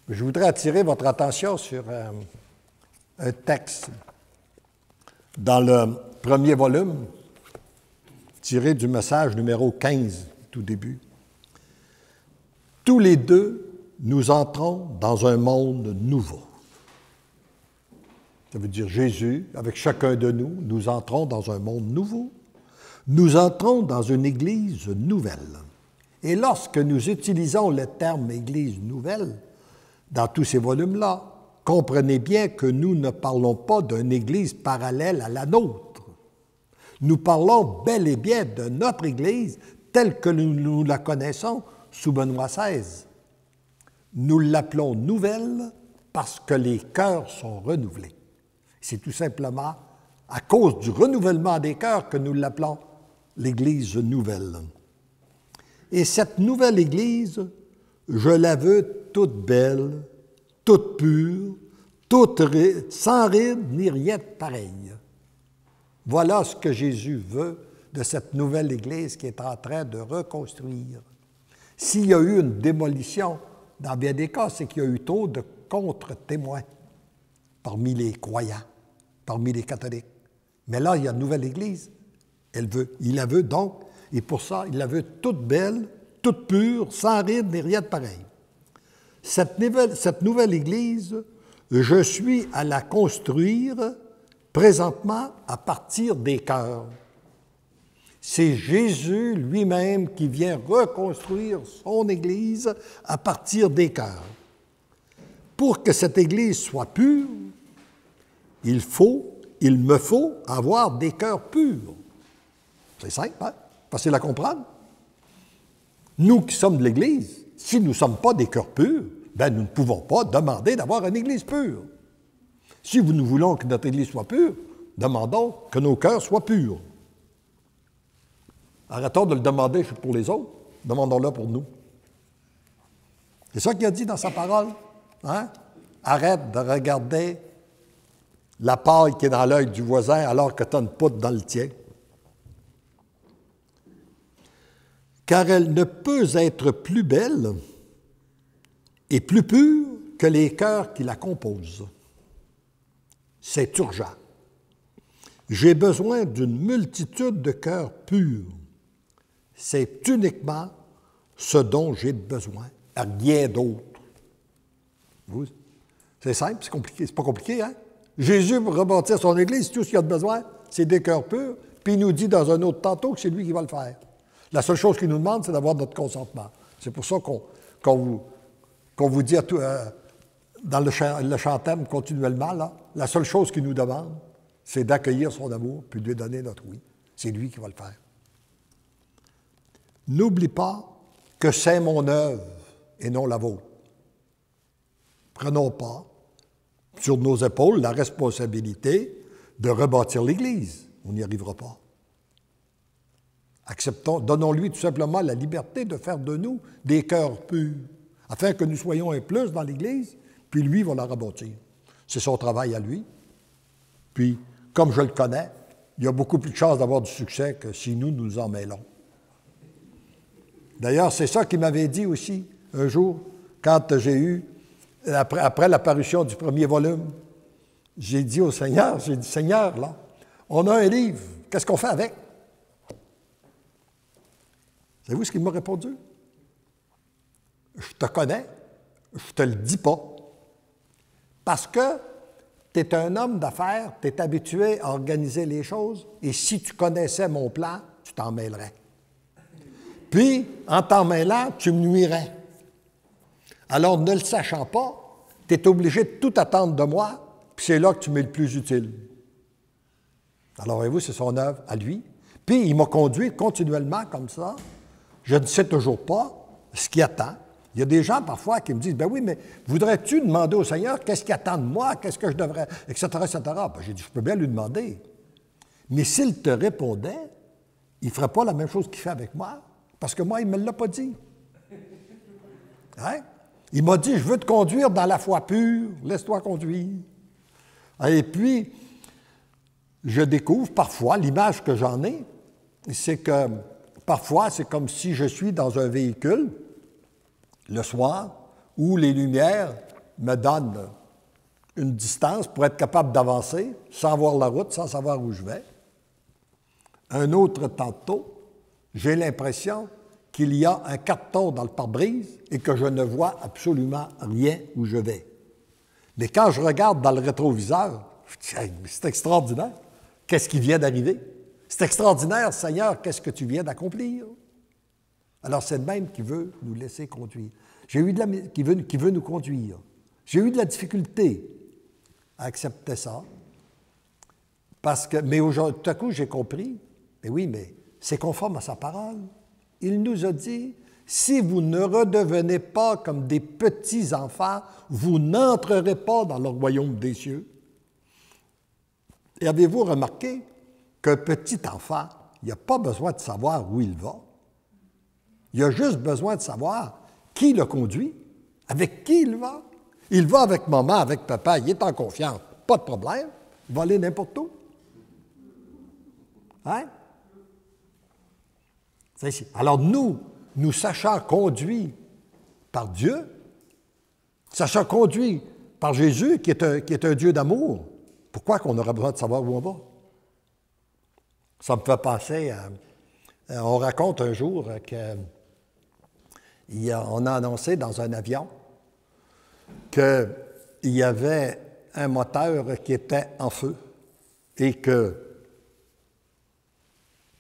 Je voudrais attirer votre attention sur un texte dans le premier volume, tiré du message numéro 15, tout début. Tous les deux, nous entrons dans un monde nouveau. Ça veut dire Jésus, avec chacun de nous, nous entrons dans un monde nouveau. Nous entrons dans une Église nouvelle. Et lorsque nous utilisons le terme Église nouvelle, dans tous ces volumes-là, comprenez bien que nous ne parlons pas d'une Église parallèle à la nôtre. Nous parlons bel et bien de notre Église telle que nous la connaissons sous Benoît XVI. Nous l'appelons nouvelle parce que les cœurs sont renouvelés. C'est tout simplement à cause du renouvellement des cœurs que nous l'appelons l'Église nouvelle. Et cette nouvelle Église, je la veux toute belle, toute pure, sans ride ni rien de pareil. Voilà ce que Jésus veut de cette nouvelle Église qui est en train de reconstruire. S'il y a eu une démolition, dans bien des cas, c'est qu'il y a eu trop de contre-témoins parmi les croyants, parmi les catholiques. Mais là, il y a une nouvelle Église. Il la veut donc, et pour ça, il la veut toute belle, toute pure, sans ride ni rien de pareil. Cette nouvelle Église, je suis à la construire présentement à partir des cœurs. C'est Jésus lui-même qui vient reconstruire son Église à partir des cœurs. Pour que cette Église soit pure, il me faut avoir des cœurs purs. C'est simple, hein? Facile à comprendre. Nous qui sommes de l'Église, si nous ne sommes pas des cœurs purs, bien, nous ne pouvons pas demander d'avoir une Église pure. Si nous voulons que notre Église soit pure, demandons que nos cœurs soient purs. Arrêtons de le demander pour les autres, demandons-le pour nous. C'est ça qu'il a dit dans sa parole. Hein? Arrête de regarder la paille qui est dans l'œil du voisin alors que tu as une poutre dans le tien. Car elle ne peut être plus belle et plus pure que les cœurs qui la composent. C'est urgent. J'ai besoin d'une multitude de cœurs purs. C'est uniquement ce dont j'ai besoin, rien d'autre. C'est simple, c'est compliqué, c'est pas compliqué, hein? Jésus, pour rebâtir son Église, tout ce qu'il a de besoin, c'est des cœurs purs, puis il nous dit dans un autre tantôt que c'est lui qui va le faire. La seule chose qu'il nous demande, c'est d'avoir notre consentement. C'est pour ça qu'on vous dit dans le chantème continuellement, là, la seule chose qu'il nous demande, c'est d'accueillir son amour puis de lui donner notre oui. C'est lui qui va le faire. N'oublie pas que c'est mon œuvre et non la vôtre. Prenons pas sur nos épaules la responsabilité de rebâtir l'Église. On n'y arrivera pas. Donnons-lui tout simplement la liberté de faire de nous des cœurs purs, afin que nous soyons un plus dans l'Église, puis lui va la rebâtir. C'est son travail à lui. Puis, comme je le connais, il y a beaucoup plus de chances d'avoir du succès que si nous nous en mêlons. D'ailleurs, c'est ça qu'il m'avait dit aussi un jour, quand j'ai eu, après l'apparition du premier volume, j'ai dit au Seigneur, Seigneur, là, on a un livre, qu'est-ce qu'on fait avec? Savez-vous ce qu'il m'a répondu? Je te connais, je te le dis pas. Parce que tu es un homme d'affaires, tu es habitué à organiser les choses, et si tu connaissais mon plan, tu t'en mêlerais. Puis, en t'en mêlant, tu me nuirais. Alors, ne le sachant pas, tu es obligé de tout attendre de moi, puis c'est là que tu m'es le plus utile. Alors, voyez-vous, c'est son œuvre à lui. Puis, il m'a conduit continuellement comme ça. Je ne sais toujours pas ce qu'il attend. Il y a des gens parfois qui me disent, ben oui, mais voudrais-tu demander au Seigneur qu'est-ce qu'il attend de moi, qu'est-ce que je devrais, etc., etc. Ben, j'ai dit, je peux bien lui demander. Mais s'il te répondait, il ne ferait pas la même chose qu'il fait avec moi, parce que moi, il ne me l'a pas dit. Hein? Il m'a dit, je veux te conduire dans la foi pure, laisse-toi conduire. Et puis, je découvre parfois, l'image que j'en ai, c'est que parfois, c'est comme si je suis dans un véhicule, le soir, où les lumières me donne une distance pour être capable d'avancer sans voir la route, sans savoir où je vais. Un autre tantôt, j'ai l'impression qu'il y a un carton dans le pare-brise et que je ne vois absolument rien où je vais. Mais quand je regarde dans le rétroviseur, je dis, hey, c'est extraordinaire. Qu'est-ce qui vient d'arriver? C'est extraordinaire, Seigneur, qu'est-ce que tu viens d'accomplir? Alors, c'est le même qui veut nous laisser conduire. Qui veut nous conduire. J'ai eu de la difficulté à accepter ça. Mais aujourd'hui, tout à coup, j'ai compris. Mais oui, mais c'est conforme à sa parole. Il nous a dit, si vous ne redevenez pas comme des petits enfants, vous n'entrerez pas dans le royaume des cieux. Et avez-vous remarqué qu'un petit enfant, il n'a pas besoin de savoir où il va. Il a juste besoin de savoir qui le conduit, avec qui il va. Il va avec maman, avec papa, il est en confiance, pas de problème. Il va aller n'importe où. Hein? C'est ici. Alors nous sachant conduits par Dieu, sachant conduits par Jésus, qui est un Dieu d'amour, pourquoi qu'on aurait besoin de savoir où on va? Ça me fait penser on raconte un jour qu'on a annoncé dans un avion qu'il y avait un moteur qui était en feu et qu'on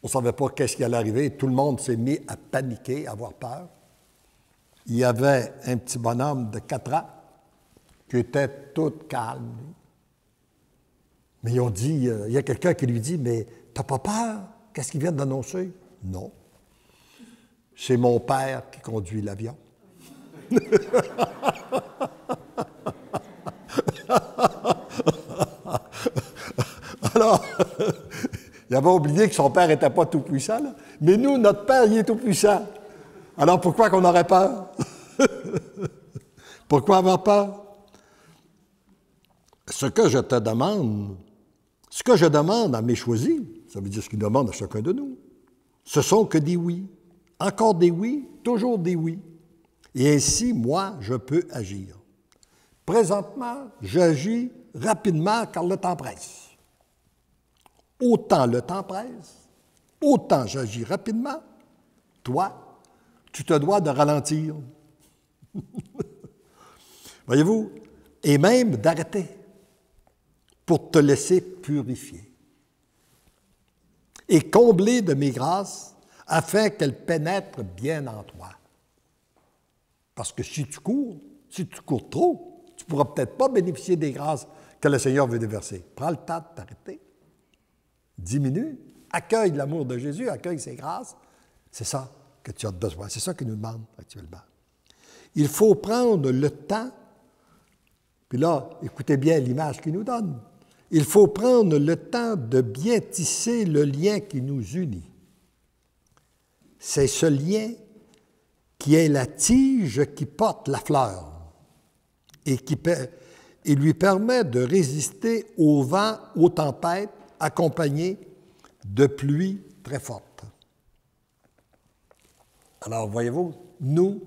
ne savait pas qu'est-ce qui allait arriver. Tout le monde s'est mis à paniquer, à avoir peur. Il y avait un petit bonhomme de 4 ans qui était tout calme. Mais ils ont dit, il y a quelqu'un qui lui dit, mais t'as pas peur? Qu'est-ce qu'il vient d'annoncer? Non. C'est mon père qui conduit l'avion. Alors, il avait oublié que son père n'était pas tout puissant, là. Mais nous, notre père, il est tout puissant. Alors pourquoi qu'on aurait peur? Pourquoi avoir peur? Ce que je demande à mes choisis, ça veut dire ce qu'il demande à chacun de nous, ce sont que des oui. Encore des oui, toujours des oui. Et ainsi, moi, je peux agir. Présentement, j'agis rapidement car le temps presse. Autant le temps presse, autant j'agis rapidement, toi, tu te dois de ralentir. Voyez-vous, et même d'arrêter pour te laisser purifier et combler de mes grâces afin qu'elles pénètrent bien en toi. Parce que si tu cours trop, tu ne pourras peut-être pas bénéficier des grâces que le Seigneur veut déverser. Prends le temps de t'arrêter, diminue, accueille l'amour de Jésus, accueille ses grâces. C'est ça que tu as besoin, c'est ça qu'il nous demande actuellement. Il faut prendre le temps, puis là, écoutez bien l'image qu'il nous donne. Il faut prendre le temps de bien tisser le lien qui nous unit. C'est ce lien qui est la tige qui porte la fleur et qui lui permet de résister au vent, aux tempêtes, accompagnées de pluies très fortes. Alors, voyez-vous, nous,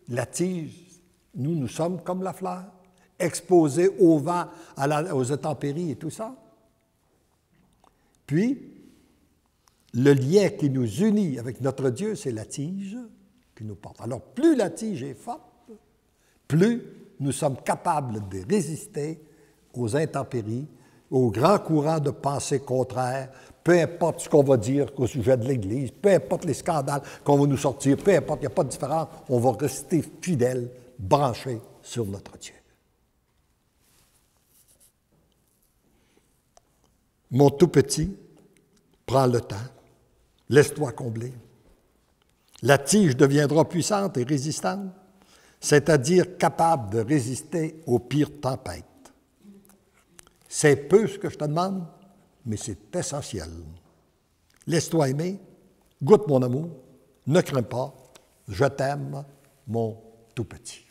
la tige, nous sommes comme la fleur, exposés au vent, aux intempéries et tout ça. Puis, le lien qui nous unit avec notre Dieu, c'est la tige qui nous porte. Alors, plus la tige est forte, plus nous sommes capables de résister aux intempéries, aux grands courants de pensée contraires, peu importe ce qu'on va dire au sujet de l'Église, peu importe les scandales qu'on va nous sortir, peu importe, il n'y a pas de différence, on va rester fidèles, branchés sur notre Dieu. Mon tout petit, prends le temps, laisse-toi combler. La tige deviendra puissante et résistante, c'est-à-dire capable de résister aux pires tempêtes. C'est peu ce que je te demande, mais c'est essentiel. Laisse-toi aimer, goûte mon amour, ne crains pas, je t'aime, mon tout petit.